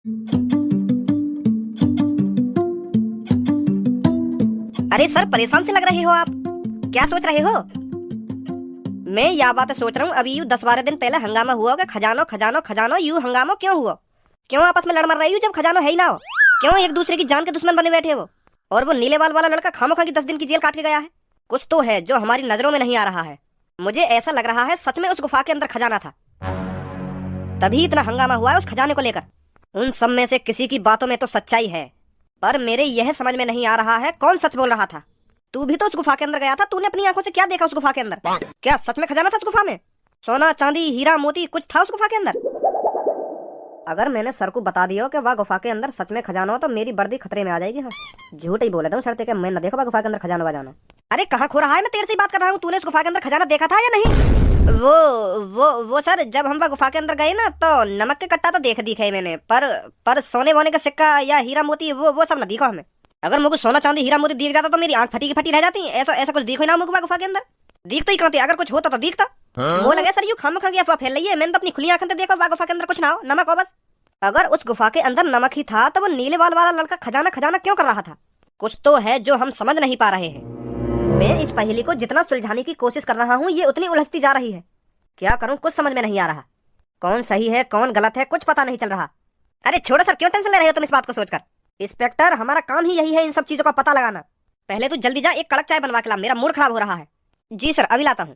अरे सर, परेशान से लग रहे हो आप। क्या सोच रहे हो? मैं यह बात सोच रहा हूँ, अभी यूँ 10-12 दिन पहले हंगामा हुआ होगा, खजानो खजानो खजानो। यूँ हंगामा क्यों हुआ? क्यों आपस में लड़ मर रही हो जब खजानो है ही ना हो? क्यों एक दूसरे की जान के दुश्मन बने बैठे हो? और वो नीले बाल वाला लड़का खामोखा की 10 दिन की जेल काट के गया है। कुछ तो है जो हमारी नजरों में नहीं आ रहा है। मुझे ऐसा लग रहा है सच में उस गुफा के अंदर खजाना था, तभी इतना हंगामा हुआ है उस खजाने को लेकर। उन सब में से किसी की बातों में तो सच्चाई है, पर मेरे यह समझ में नहीं आ रहा है कौन सच बोल रहा था। तू भी तो उस गुफा के अंदर गया था, तूने अपनी आंखों से क्या देखा उस गुफा के अंदर? क्या सच में खजाना था उस गुफा में? सोना चांदी हीरा मोती कुछ था उस गुफा के अंदर? अगर मैंने सर को बता दिया कि वह गुफा के अंदर सच में खजाना हो तो मेरी वर्दी खतरे में आ जाएगी। हाँ, झूठ ही बोले था शर्ते कि मैं न देखो वह गुफा के अंदर खजाना वजाना। अरे कहाँ खो रहा है? मैं तेरे से ही बात कर रहा हूँ। तूने उस गुफा के अंदर खजाना देखा था या नहीं? वो सर, जब हम वह गुफा के अंदर गए ना तो नमक के कट्टा तो दिखे मैंने, पर सोने वोने का सिक्का या हीरा मोती वो सब न दिखो हमें। अगर मुझे सोना चांदी हीरा मोती दिख जाता तो मेरी आंख फटी की फटी रह जाती। ऐसा कुछ दिखो ना मुझे गुफा के अंदर। दिख तो ही कहते, अगर कुछ होता तो दिखता। वो लगे सर यू खाम खा गया अफवाह फैल रही है। मैंने तो अपनी खुली आंखों से देखो गुफा के अंदर कुछ ना हो, नमक हो बस। अगर उस गुफा के अंदर नमक ही था तो वो नीले बाल वाला लड़का खजाना खजाना क्यों कर रहा था? कुछ तो है जो हम समझ नहीं पा रहे हैं। मैं इस पहेली को जितना सुलझाने की कोशिश कर रहा हूँ ये उतनी उलझती जा रही है। क्या करूँ, कुछ समझ में नहीं आ रहा। कौन सही है कौन गलत है कुछ पता नहीं चल रहा। अरे छोड़ो सर, क्यों टेंशन ले रहे हो तुम इस बात को सोचकर? इंस्पेक्टर, हमारा काम ही यही है इन सब चीजों का पता लगाना। पहले तू जल्दी जा, एक कड़क चाय बनवा के ला, मेरा मूड खराब हो रहा है। जी सर, अभी लाता हूँ।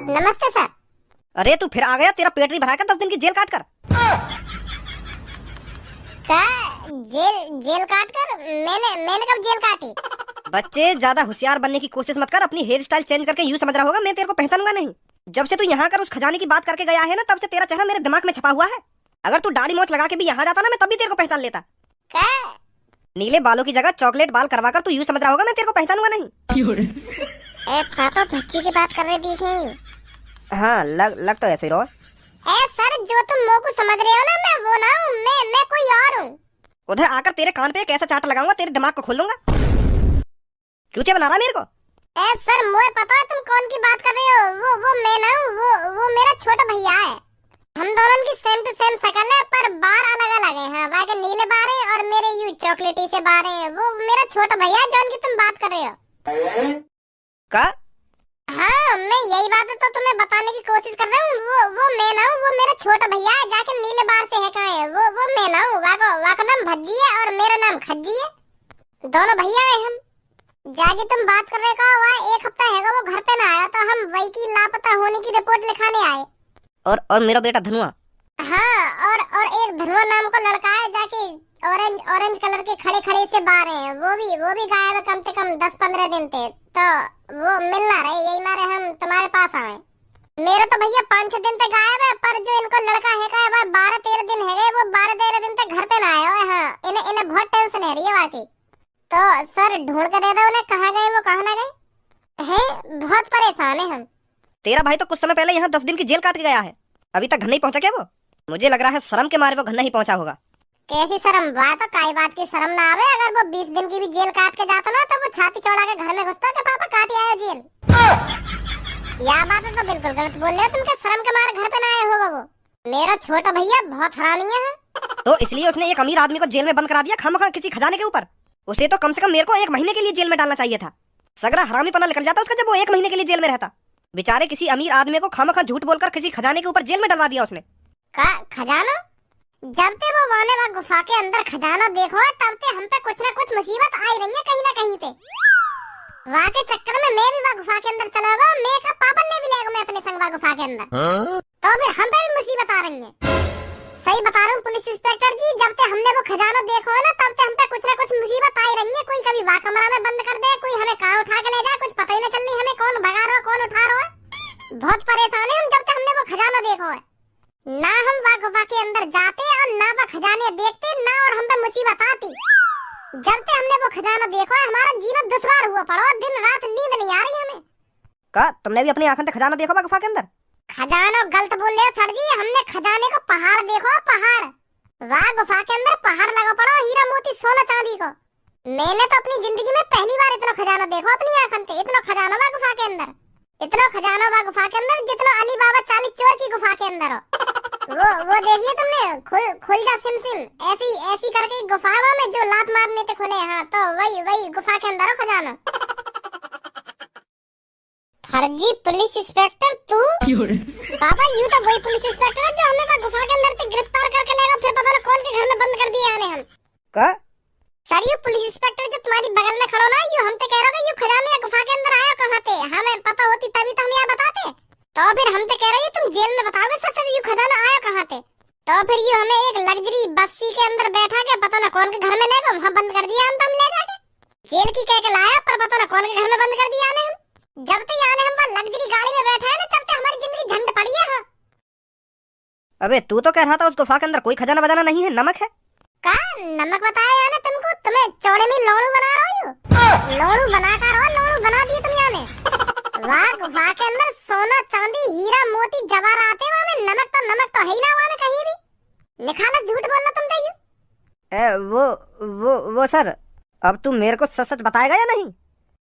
नमस्ते सर। अरे तू फिर आ गया, तेरा पेट नहीं भरा कर 10 दिन की जेल काट कर? क्या जेल काट कर? मैंने कब जेल काटी? बच्चे, ज्यादा होशियार बनने की कोशिश मत कर। अपनी हेयर स्टाइल चेंज करके यूं समझ रहा होगा मैं तेरे को पहचानूंगा नहीं। जब से तू यहाँ कर उस खजाने की बात करके गया है ना, तब से तेरा चेहरा मेरे दिमाग में छपा हुआ है। अगर तू दाढ़ी मोछ लगा के भी यहाँ जाता ना, मैं तब भी तेरे को पहचान लेता। क्या? नीले बालों की जगह चॉकलेट बाल करवा कर तू यूं समझ रहा होगा मैं तेरे को पहचानूंगा नहीं। पापा बच्ची की बात कर रहे दिखे। हाँ, लग तो ऐसे ही रहो। सर, जो तुम मुंह को समझ रहे हो ना, मैं वो ना हूँ, मैं कोई और हूँ। उधर आकर तेरे कान पे एक ऐसा चाटा लगाऊंगा तेरे दिमाग को खोल दूंगा। चूतिया बना रहा मेरे को? सर, मुझे पता है तुम कौन की बात कर रहे हो। वो मैं ना हूँ, वो मेरा छोटा भैया है। हम दोनों की सेम टू सेम शक्ल है, पर बार अलग अलग है। हाँ, वहाँ के नीले बार है और मेरे यू चॉकलेटी से बार है। वो मेरा छोटा भैया है जौन की तुम बात कर रहे हो। का? हाँ, मैं यही बात तो तुम्हें बताने की कोशिश कर रहा हूँ। वो मैं ना हूँ, वो मेरा छोटा भैया है। जाके नीले बार से है कहाँ है? वो मैं ना हूँ। वहाँ का नाम भज्जी है और मेरा नाम खज्जी है। दोनों भैया है हम। जाके तुम बात कर रहे का वहाँ 1 हफ्ता हैगा वो घर पे ना आया, तो हम वही की लापता होने की रिपोर्ट लिखाने आए। और मेरा बेटा धनुआ? हाँ, और एक धनुआ नाम का लड़का है, जाके ऑरेंज कलर के खड़े से बाहर हैं। वो भी गायब है कम से कम 10-15 दिन थे, तो वो मिलना रहे, यही मारे हम तुम्हारे पास आए। मेरा तो भैया 5-6 दिन तक गायब है, पर जो इनको लड़का है का वह 12-13 दिन है, वो 12-13 दिन तक घर पे ना आया है। हाँ, इन्हें बहुत टेंशन है रही है वाकई। तो सर ढूंढ के दे दो उन्हें, कहाँ गए वो, कहाँ ना गए हैं। बहुत परेशान है हम। तेरा भाई तो कुछ समय पहले यहाँ 10 दिन की जेल काट के गया है, अभी तक घर नहीं पहुँचा क्या वो? मुझे लग रहा है शर्म के मारे वो घर नहीं पहुँचा होगा। कैसी शर्म बात है? काई बात की शर्म ना आवे? अगर वो 20 दिन की भी जेल काट के जाता ना, तो वो छाती चौड़ा के घर में घुसता कि पापा काट आया जेल। यह बात है तो बिल्कुल गलत बोल रहे हो तुम, के शर्म के मारे घर पे ना आया होगा वो। मेरा छोटा भैया बहुत हरामी है। तो इसलिए उसने एक अमीर आदमी को जेल में बंद करा दिया खामखा किसी खजाने के ऊपर। उसे तो कम से कम मेरे को 1 महीने के लिए जेल में डालना चाहिए था। सगरा हरामीपना निकल जाता उसका जब वो 1 महीने के लिए जेल में रहता। बेचारे किसी अमीर आदमी को खामखा झूठ बोलकर किसी खजाने के ऊपर जेल में डलवा दिया उसने। का खजाना? जब ते वो वाने वा गुफा के अंदर खजाना देखो है, तब ते हम पे कुछ ना कुछ मुसीबत आई रही है कहीं ना कहीं पे। वहाँ के चक्कर में मैं भी वहाँ गुफा के अंदर चला गया, मैं का पापन ने भी ले गया मैं अपने संग वहाँ गुफा के अंदर। तो फिर हम पे भी मुसीबत आ रही है। सही बता रहा हूँ पुलिस इंस्पेक्टर जी, जब ते हमने वो खजाना देखो है ना, तब ते हम पे कुछ ना कुछ मुसीबत आई रही है। कोई कभी वहाँ कमरा में बंद कर दे, कोई हमें कहाँ उठा के ले जाए, कुछ पता ही नहीं चल रही हमें कौन भगा रहा कौन उठा रहा है। बहुत परेशान है हम जब तक हमने वो खजाना देखो है। ना हम वहाँ गुफा के अंदर जाते और ना वह खजाने देखते, ना और हम पे मुसीबत आती। जब तक हमने वो खजाना देखो है, हमारा जीना दुश्वार हुआ पड़ा, दिन रात नींद नहीं आ रही हमें। का तुमने भी अपनी आंखों से खजाना देखा गुफा के अंदर? खजाना गलत बोल रहे हो सर जी, हमने खजाने को पहाड़ देखो, पहाड़। वहाँ गुफा के अंदर पहाड़ लगा पड़ा हीरा मोती सोना चांदी को। मैंने तो अपनी जिंदगी में पहली बार इतना खजाना देखो अपनी आंखों से। इतना खजाना वहाँ गुफा के अंदर, इतना खजाना वहाँ गुफा के अंदर जितना अली बाबा 40 चोर की गुफा के अंदर हो। वो देखिए तुमने, खुल जा सिम सिम, ऐसी ऐसी करके गुफा में जो लात मारने ते खुले। हाँ तो वही गुफा के अंदर हो खजाना। फर्जी पुलिस इंस्पेक्टर तू? पापा यूं तो वही पुलिस इंस्पेक्टर है जो हमें वहाँ गुफा के अंदर से गिरफ्तार करके लेगा, फिर पता ना कौन के घर में बंद कर दिया आने हम। का? सर ये पुलिस इंस्पेक्टर जो तुम्हारी बगल में खड़ा ना, यूं हम तो कह रहे हो कि यूं खजाने या गुफा के अंदर आया कहाँ थे? हमें पता होती तभी तो हम यहाँ बताते। तो फिर हम तो कह रहे हो तुम जेल में बताओगे सच सच यूं खजाना आया कहाँ थे? तो फिर यूं हमें एक लग्जरी बस्सी के अंदर बैठा के पता ना कौन के घर में ले गए, वहाँ बंद कर दिया हम, तो हम ले जाके जेल की कह के लाया, पर पता ना कौन के घर में बंद कर दिया आने हम। जब तक आने हम वहाँ लग्जरी गाड़ी में बैठे हैं ना, जब तक हमारी जिंदगी झंड पड़ी है। हाँ अबे तू तो कह रहा था उस गुफा के अंदर कोई खजाना बजाना नहीं है, नमक है। का नमक बताया यार तुमको? तुम्हें चौड़े में लोड़ू बना रहे हो, लोड़ू बनाकर हो, लोड़ू बना दिए तुम याने। वाह गुफा के अंदर सोना चांदी हीरा मोती जवाहरात है, वहाँ में नमक तो है ही ना वहाँ में कहीं भी। निखालस झूठ बोलना तुम तो यूं। वो सर, अब तुम मेरे को सच सच बताएगा या नहीं?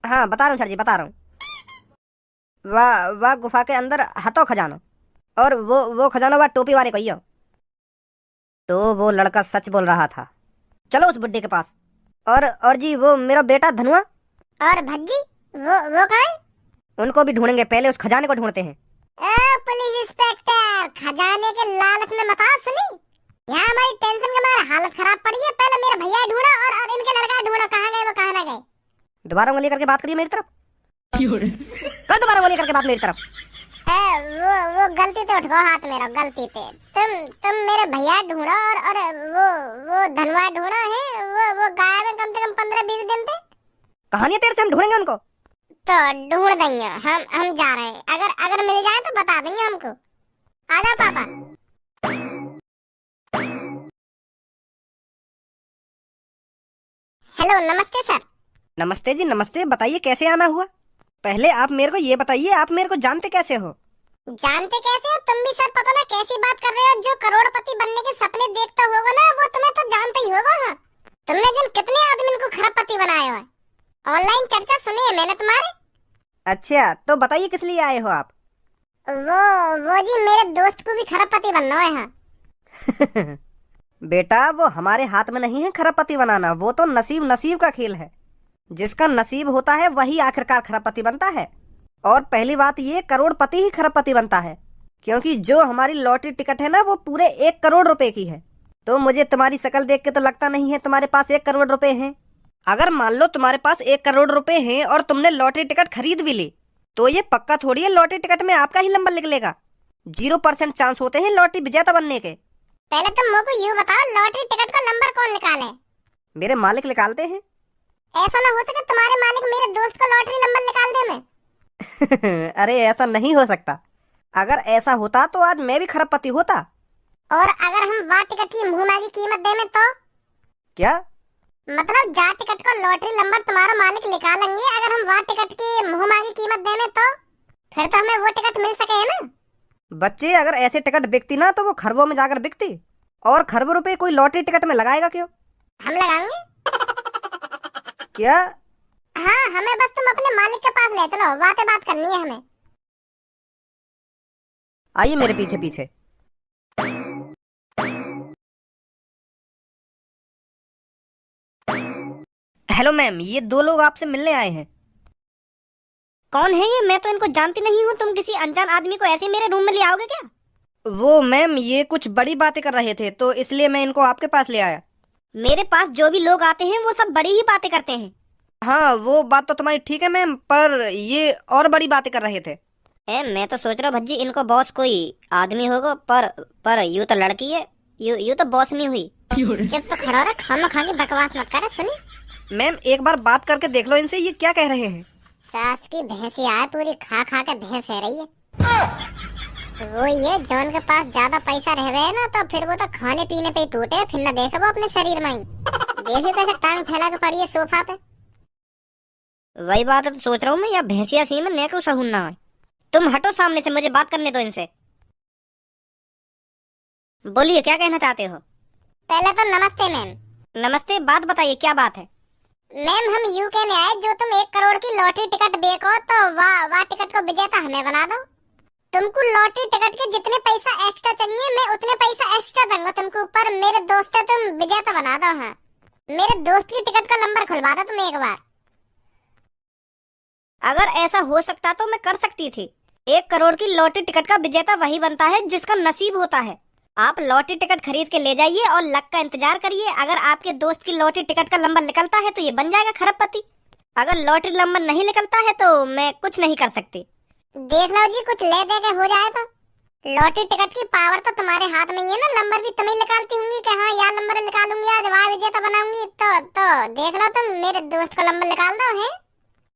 हाँ बता रहा हूँ सर जी, बता रहा हूँ। वाह गुफा के अंदर हतो खजाना, और वो खजाना वह टोपी वाले को ही हो। तो वो लड़का सच बोल रहा था, चलो उस बुड्ढे के पास। और जी वो मेरा बेटा धनुआ और भज्जी वो कहाँ है? उनको भी ढूंढेंगे, पहले उस खजाने को ढूंढते हैं। पुलिस इंस्पेक्टर खजाने के लालच में मत आओ, सुनी? यहाँ हमारी टेंशन के मारे हालत खराब पड़ी है। पहले मेरा भैया ढूंढो और इनके लड़का ढूंढो, कहाँ गए वो, कहाँ ना गए। दोबारा उंगली करके बात करिए मेरी तरफ। कल दोबारा उंगली करके बात मेरी तरफ। वो गलती तो उठो हाथ मेरा, गलती पे तुम मेरे भैया ढूंढो और वो धनवा ढूंढो है। वो गायब है कम से कम 15-20 दिन पे। कहानी तेरे से हम ढूंढेंगे उनको। तो ढूंढ देंगे हम जा रहे हैं। अगर मिल जाए तो बता देंगे हमको। आ जाओ पापा। हेलो नमस्ते सर। नमस्ते जी नमस्ते, बताइए कैसे आना हुआ? पहले आप मेरे को ये बताइए, आप मेरे को जानते कैसे हो? जानते कैसे हो? तुम भी सर पता ना कैसी बात कर रहे हो। जो करोड़पति बनने के सपने देखता होगा ना, वो तुम्हें तो जानते ही होगा। हाँ तुमने दिन कितने आदमी को खरबपति बनाया है। ऑनलाइन चर्चा सुनी है मैंने तुम्हारे। अच्छा तो बताइए किस लिए आए हो आप? वो जी मेरे दोस्त को भी खरबपति बनना है। हाँ बेटा वो हमारे हाथ में नहीं है खरबपति बनाना, वो तो नसीब का खेल है। जिसका नसीब होता है वही आखिरकार खरबपति बनता है। और पहली बात ये, करोड़पति ही खरबपति बनता है, क्योंकि जो हमारी लॉटरी टिकट है ना वो पूरे 1 करोड़ रुपए की है। तो मुझे तुम्हारी शक्ल देख के तो लगता नहीं है तुम्हारे पास 1 करोड़ रुपए हैं। अगर मान लो तुम्हारे पास 1 करोड़ रुपए हैं और तुमने लॉटरी टिकट खरीद भी ली, तो ये पक्का थोड़ी है लॉटरी टिकट में आपका ही नंबर निकलेगा। 0% चांस होते हैं लॉटरी विजेता बनने के। पहले तुम मुझको यूँ बताओ, लॉटरी टिकट का नंबर कौन निकाले? मेरे मालिक निकालते हैं। ऐसा ना हो सके तुम्हारे मालिक मेरे दोस्त का लॉटरी नंबर निकाल दे मैं। अरे ऐसा नहीं हो सकता। अगर ऐसा होता तो आज मैं भी खरबपति होता। और अगर हम वाह टिकट की मुंह मांगी कीमत दें तो? क्या मतलब जा टिकट का लॉटरी नंबर तुम्हारा मालिक निकालेंगे, अगर हम वाह टिकट की मुंह मांगी कीमत दें तो फिर तो हमें वो टिकट मिल सके है ना? बच्चे, अगर ऐसे टिकट बिकती ना तो वो खरबों में जाकर बिकती, और खरबों रुपए कोई लॉटरी टिकट में लगाएगा क्यों? हम लगाएंगे। क्या? हाँ हमें बस तुम अपने मालिक के पास ले चलो, बात करनी है हमें। आइए मेरे पीछे पीछे। हेलो मैम, ये 2 लोग आपसे मिलने आए हैं। कौन है ये? मैं तो इनको जानती नहीं हूँ। तुम किसी अनजान आदमी को ऐसे मेरे रूम में ले आओगे क्या? वो मैम ये कुछ बड़ी बातें कर रहे थे, तो इसलिए मैं इनको आपके पास ले आया। मेरे पास जो भी लोग आते हैं वो सब बड़ी ही बातें करते हैं। हाँ वो बात तो तुम्हारी ठीक है मैम, पर ये और बड़ी बातें कर रहे थे। मैं तो सोच रहा हूँ भज्जी इनको बॉस कोई आदमी होगा, पर यूँ तो लड़की है, यूँ तो बॉस नहीं हुई। जब तो खड़ा रहा, खाना खा के बकवास मत करे। सुनी मैम एक बार बात करके देख लो इनसे, ये क्या कह रहे हैं। सास की भैंसी आए, पूरी खा खा के भैंस है रही है। वो ये जॉन के पास ज्यादा पैसा रह गए ना, तो फिर वो तो खाने पीने पे ही टूटे, फिर ना देखे वो अपने शरीर में ही। देखिए कैसे टांग फैला के पड़ी है सोफा पे। वही बात है तो सोच रहा हूँ मैं, या भैंसिया सी में नेको सहून ना है। तुम हटो सामने से, मुझे बात करने दो इनसे। बोलिए क्या कहना चाहते हो? पहले तो नमस्ते मैम। नमस्ते, बात बताइए क्या बात है? मैम हम यूँ कहने आए, जो तुम 1 करोड़ की लॉटरी टिकट बेचो तो वाह टिकट को विजेता हमें बना दो। तुमको लॉटरी टिकट के जितने पैसा एक्स्ट्रा चाहिए मैं उतने पैसा एक्स्ट्रा दूंगा तुमको, पर मेरे दोस्त है तुम विजेता बना दो। हाँ, मेरे दोस्त की टिकट का नंबर खुलवा दो तुम एक बार। अगर ऐसा हो सकता तो मैं कर सकती थी। 1 करोड़ की लॉटरी टिकट का विजेता वही बनता है जिसका नसीब होता है। आप लॉटरी टिकट खरीद के ले जाइए और लक का इंतजार करिए। अगर आपके दोस्त की लॉटरी टिकट का नंबर निकलता है तो ये बन जाएगा खरबपति। अगर लॉटरी नंबर नहीं निकलता है तो मैं कुछ नहीं कर सकती। देख लो जी, कुछ ले दे के हो जाए तो। लॉटरी टिकट की पावर तो तुम्हारे हाथ में ही है ना, नंबर भी तुम ही निकालती होंगी कि हाँ यार नंबर निकालूंगी आज, वहाँ विजेता बनाऊंगी। तो देख लो, तुम मेरे दोस्त का नंबर निकाल दो। है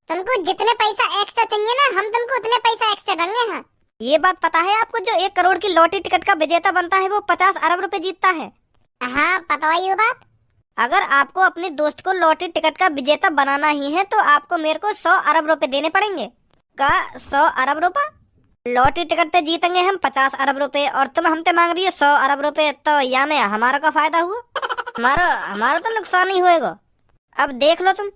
तुमको जितने पैसा एक्स्ट्रा चाहिए ना, हम तुमको उतने पैसा एक्स्ट्रा देंगे। हाँ, ये बात पता है आपको, जो 1 करोड़ की लॉटरी टिकट का विजेता बनता है वो 50 अरब रुपए जीतता है। हाँ पता है ये बात। अगर आपको अपने दोस्त को लॉटरी टिकट का विजेता बनाना ही है तो आपको मेरे को 100 अरब रुपए देने पड़ेंगे। का 100 अरब रुपए? लॉटरी टिकट पे जीतेंगे हम 50 अरब रुपए और तुम हमसे मांग रही हो 100 अरब रुपए, तो या में हमारा का फायदा हुआ? हमारा हमारा तो नुकसान ही होएगा। अब देख लो तुम,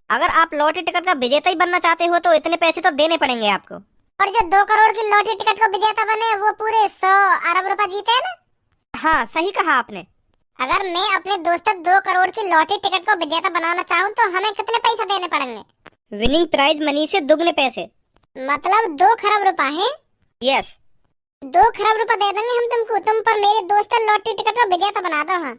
अगर आप लॉटरी टिकट का विजेता ही बनना चाहते हो तो इतने पैसे तो देने पड़ेंगे आपको। और जो 2 करोड़ की लॉटरी टिकट को विजेता बने वो पूरे 100 अरब रुपए जीते है ना। हाँ सही कहा आपने। अगर मैं अपने दोस्त 2 करोड़ की लॉटरी टिकट को विजेता बनाना चाहूँ तो हमें कितने पैसे देने पड़ेंगे? विनिंग प्राइज मनी से दुगने पैसे, मतलब 2 खरब रुपए है। यस 2 खरब रुपए दे देंगे हम तुमको, तुम पर मेरे दोस्त लॉटरी टिकट को विजेता बना दो। हाँ,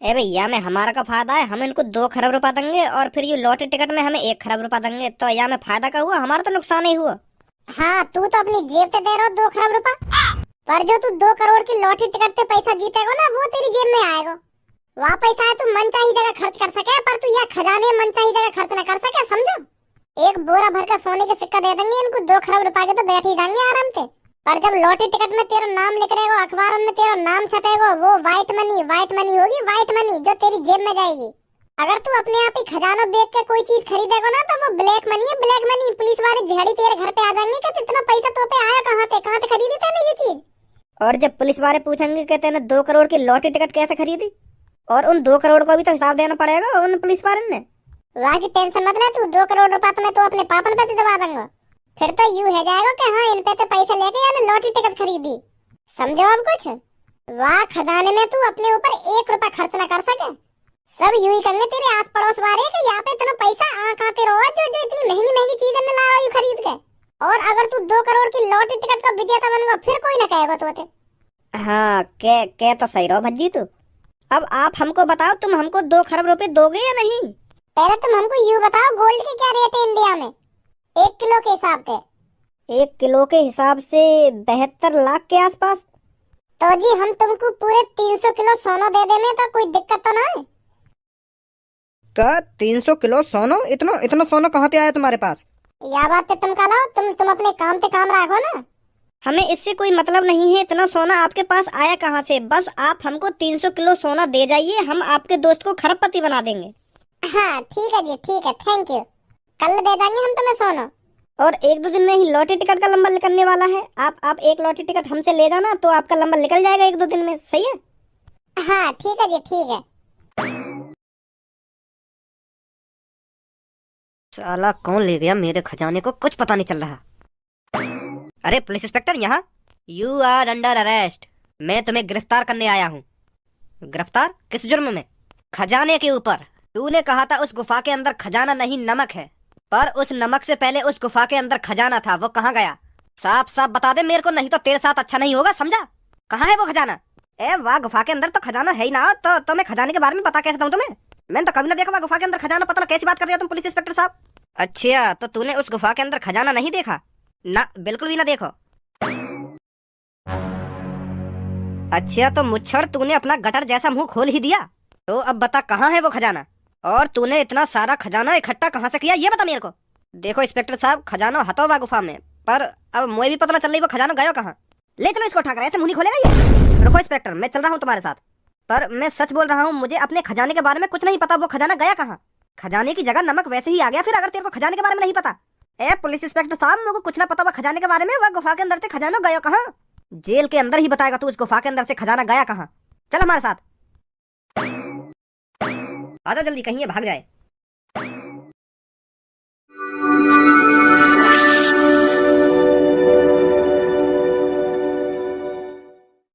ए भैया में हमारा का फायदा है, हम इनको 2 खरब रुपया देंगे और फिर ये लॉटरी टिकट में हमें 1 खरब रुपया देंगे, तो या में फायदा का हुआ, हमारा तो नुकसान ही हुआ। हाँ, तू तो अपनी जेब से दे रहा हो 2 खरब रुपए, पर जो तू 2 करोड़ की लॉटरी टिकट से पैसा जीतेगा ना वो तेरी जेब में आएगा। वहाँ पैसा है तू मन चाहिए जगह खर्च कर सके, पर तू यह खजाने मन चाहिए जगह खर्च न कर सके, समझो। एक बोरा भर का सोने के सिक्का दे देंगे इनको, 2 खरब रुपए के तो बैठ ही जाएंगे आराम से। पर जब लॉटरी टिकट में तेरा नाम लिख रहेगा, अखबार में तेरा नाम छपेगा, वो व्हाइट मनी होगी, व्हाइट मनी जो तेरी जेब में जाएगी। अगर तू अपने आप ही खजाना बेच के कोई चीज खरीदेगा ना तो वो ब्लैक मनी है, ब्लैक मनी। पुलिस वाले झड़ी तेरे घर पे आ जाएंगे कि इतना पैसा तो पे आया कहाँ से खरीदी तूने ये चीज। और जब पुलिस वाले पूछेंगे कि तूने 2 करोड़ की लॉटरी टिकट कैसे खरीदी, और उन 2 करोड़ को भी तो हिसाब देना पड़ेगा उन पुलिस वाले ने। वहाँ की टेंशन मत ले तू, 2 करोड़ रुपया तो मैं तो अपने पापन पे दबा दूंगा। फिर तो यूं है जाएगा कि हाँ इन पे तो पैसे लेके यानी लॉटरी टिकट खरीदी, समझो अब कुछ। वहाँ खजाने में तू अपने ऊपर 1 रुपया खर्च न कर सके, सब यूं ही करेंगे तेरे आस पड़ोस वाले कि यहाँ पे इतना पैसा आते रहो जो इतनी महंगी चीजें न लाओ यू खरीद के। और अगर तू 2 करोड़ की लॉटरी टिकट का विजेता बनगा फिर कोई न कहेगा तो। हाँ के तो सही रहो भज्जी तू। अब आप हमको बताओ, तुम हमको 2 खरब रुपए दोगे या नहीं? पहले तुम हमको यूं बताओ, गोल्ड के क्या रेट है इंडिया में 1 किलो के हिसाब से? 1 किलो के हिसाब से 72 लाख के आसपास। तो जी हम तुमको पूरे 300 किलो सोना दे देंगे तो कोई दिक्कत तो ना है? का 300 किलो सोना? इतना सोना कहाँ से आया तुम्हारे पास? या बात तो तुम कहो, तुम अपने काम पे काम रखो ना। हमें इससे कोई मतलब नहीं है इतना सोना आपके पास आया कहाँ से, बस आप हमको 300 किलो सोना दे जाइए, हम आपके दोस्त को खरबपति बना देंगे। हाँ ठीक है जी, ठीक है, थैंक यू। कल दे देंगे हम तुम्हें सोना। और 1-2 दिन में ही लॉटरी टिकट का नंबर निकलने वाला है। आप एक लॉटरी टिकट हमसे ले जाना तो आपका नंबर निकल जाएगा 1-2 दिन में, सही है? हाँ ठीक है जी, ठीक है। साला कौन ले गया मेरे खजाने को, कुछ पता नहीं चल रहा। अरे पुलिस इंस्पेक्टर, यहाँ। You are under arrest. मैं तुम्हें गिरफ्तार करने आया हूँ। गिरफ्तार? किस जुर्म में? खजाने के ऊपर। तूने कहा था उस गुफा के अंदर खजाना नहीं नमक है, पर उस नमक से पहले उस गुफा के अंदर खजाना था, वो कहाँ गया? साफ साफ बता दे मेरे को, नहीं तो तेरे साथ अच्छा नहीं होगा, समझा? कहाँ है वो खजाना? ए वाह, गुफा के अंदर तो खजाना है ही ना, तो मैं खजाने के बारे में पता कैसे दूं तुम्हें? मैंने तो कभी ना देखा गुफा के अंदर खजाना, पता ना कैसी बात कर रहे हो तुम पुलिस इंस्पेक्टर साहब। अच्छा, तो तूने उस गुफा के अंदर खजाना नहीं देखा? ना, बिल्कुल भी ना देखो। अच्छा तो मुच्छड़, तूने अपना गटर जैसा मुंह खोल ही दिया, तो अब बता कहाँ है वो खजाना, और तूने इतना सारा खजाना इकट्ठा कहाँ से किया, ये बता मेरे को। देखो इंस्पेक्टर साहब, खजाना हतोबा गुफा में, पर अब मुझे भी पता ना चल रही वो खजाना गया कहाँ। ले चलो इसको उठा कर, ऐसे मुंह नहीं खोलेगा ये। रुको इंस्पेक्टर, मैं चल रहा हूँ तुम्हारे साथ, पर मैं सच बोल रहा हूँ, मुझे अपने खजाने के बारे में कुछ नहीं पता, वो खजाना गया कहाँ? खजाने की जगह नमक वैसे ही आ गया फिर, अगर तेरे को खजाने के बारे में नहीं पता। ए पुलिस इंस्पेक्टर साहब, मेरे को कुछ ना पता हुआ खजाने के बारे में, वह गुफा के अंदर से खजाना गया कहाँ? जेल के अंदर ही बताएगा तू उस गुफा के अंदर से खजाना गया कहाँ। चल हमारे साथ, आजा जल्दी, कहीं ये भाग जाए।